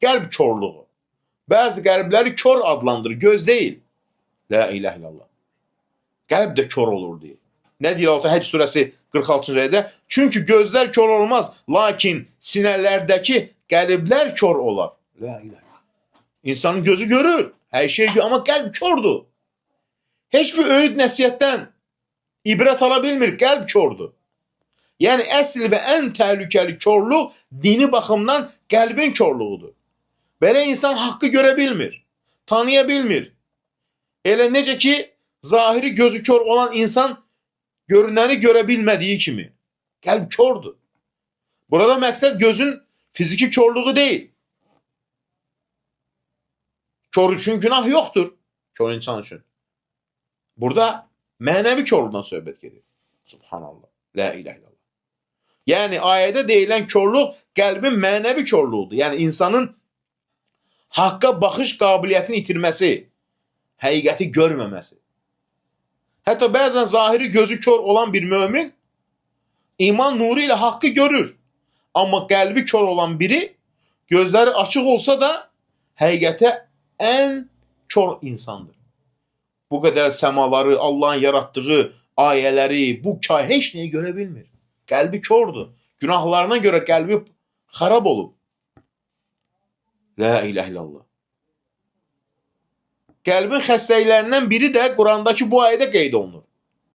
Qəlb körlüğü. Bəzi qəlbləri kör adlandırır, göz deyil. La ilahe illallah. Qəlb də kör olur deyir. Nə deyir Allah Həcc surəsi 46-cı ayədə? Çünki gözlər kör olmaz, lakin sinələrdəki qəlblər kör olar. La ilahe. İnsanın gözü görür, hər şey görür, amma qəlb kördür. Heç bir öyüd nəsihətdən ibrət ala bilmir, qəlb kördür. Yəni əsl və ən təhlükəli körlük dini baxımdan qəlbin körlüğüdür. Belə insan haqqı görə bilmir, tanıya bilmir. Elə necə ki, zahiri gözü kör olan insan görünəni görə bilmədiyi kimi. Qəlb kördür. Burada məqsəd gözün fiziki körlüğü deyil. Kör üçün günah yoxdur. Kör insan üçün. Burada mənəvi körlükdən söhbət gedir. Subhanallah. La ilahe illallah. Yəni ayədə deyilən körlük qəlbin mənəvi körlüğüdür. Yəni insanın haqqa baxış qabiliyyətini itirməsi, həqiqəti görməməsi. Hətta bəzən zahiri gözü kör olan bir mömin iman nuru ilə haqqı görür. Amma qəlbi kör olan biri gözləri açıq olsa da həqiqətə ən kör insandır. Bu qədər səmaları, Allahın yaratdığı ayələri, bu heç nəyi görə bilmir. Qəlbi kördür. Günahlarına görə qəlbi xarab olub. La ilahe illallah. Qəlbin xəstəliklərindən biri də Qurandakı bu ayədə qeyd olunur.